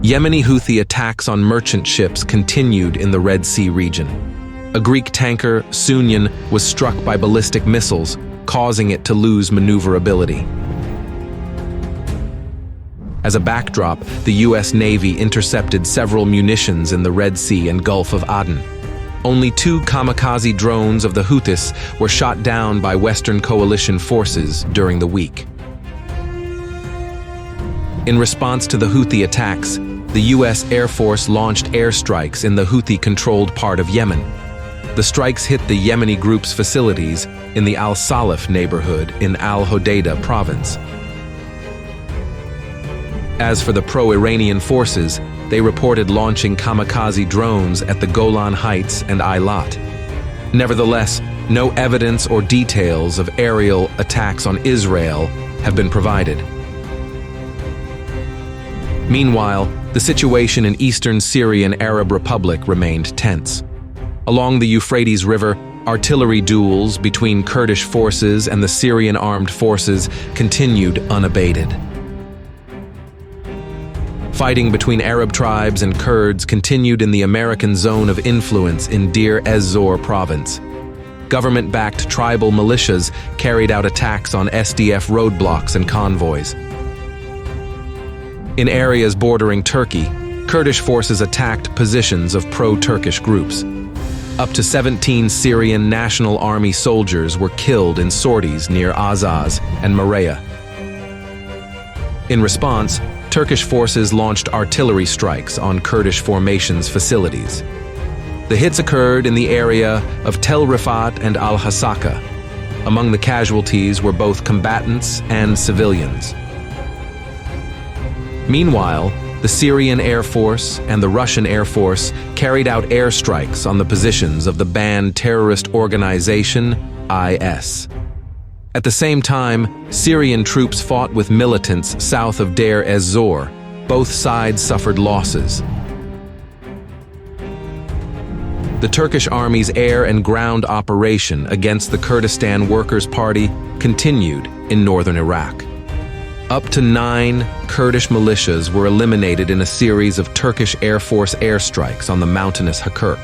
Yemeni Houthi attacks on merchant ships continued in the Red Sea region. A Greek tanker, 𝐄𝐚𝐬𝐭, was struck by ballistic missiles, causing it to lose maneuverability. As a backdrop, the U.S. Navy intercepted several munitions in the Red Sea and Gulf of Aden. Only 2 kamikaze drones of the Houthis were shot down by Western coalition forces during the week. In response to the Houthi attacks, the U.S. Air Force launched airstrikes in the Houthi-controlled part of Yemen. The strikes hit the Yemeni group's facilities in the Al-Salaf neighborhood in Al-Hodeidah province. As for the pro-Iranian forces, they reported launching kamikaze drones at the Golan Heights and Eilat. Nevertheless, no evidence or details of aerial attacks on Israel have been provided. Meanwhile, the situation in eastern Syrian Arab Republic remained tense. Along the Euphrates River, artillery duels between Kurdish forces and the Syrian armed forces continued unabated. Fighting between Arab tribes and Kurds continued in the American zone of influence in Deir ez-Zor province. Government-backed tribal militias carried out attacks on SDF roadblocks and convoys. In areas bordering Turkey, Kurdish forces attacked positions of pro-Turkish groups. Up to 17 Syrian National Army soldiers were killed in sorties near Azaz and Maraya. In response, Turkish forces launched artillery strikes on Kurdish formations facilities. The hits occurred in the area of Tel Rifat and Al-Hasaka. Among the casualties were both combatants and civilians. Meanwhile, the Syrian Air Force and the Russian Air Force carried out airstrikes on the positions of the banned terrorist organization IS. At the same time, Syrian troops fought with militants south of Deir ez-Zor. Both sides suffered losses. The Turkish army's air and ground operation against the Kurdistan Workers' Party continued in northern Iraq. Up to 9 Kurdish militias were eliminated in a series of Turkish Air Force airstrikes on the mountainous Kirkuk.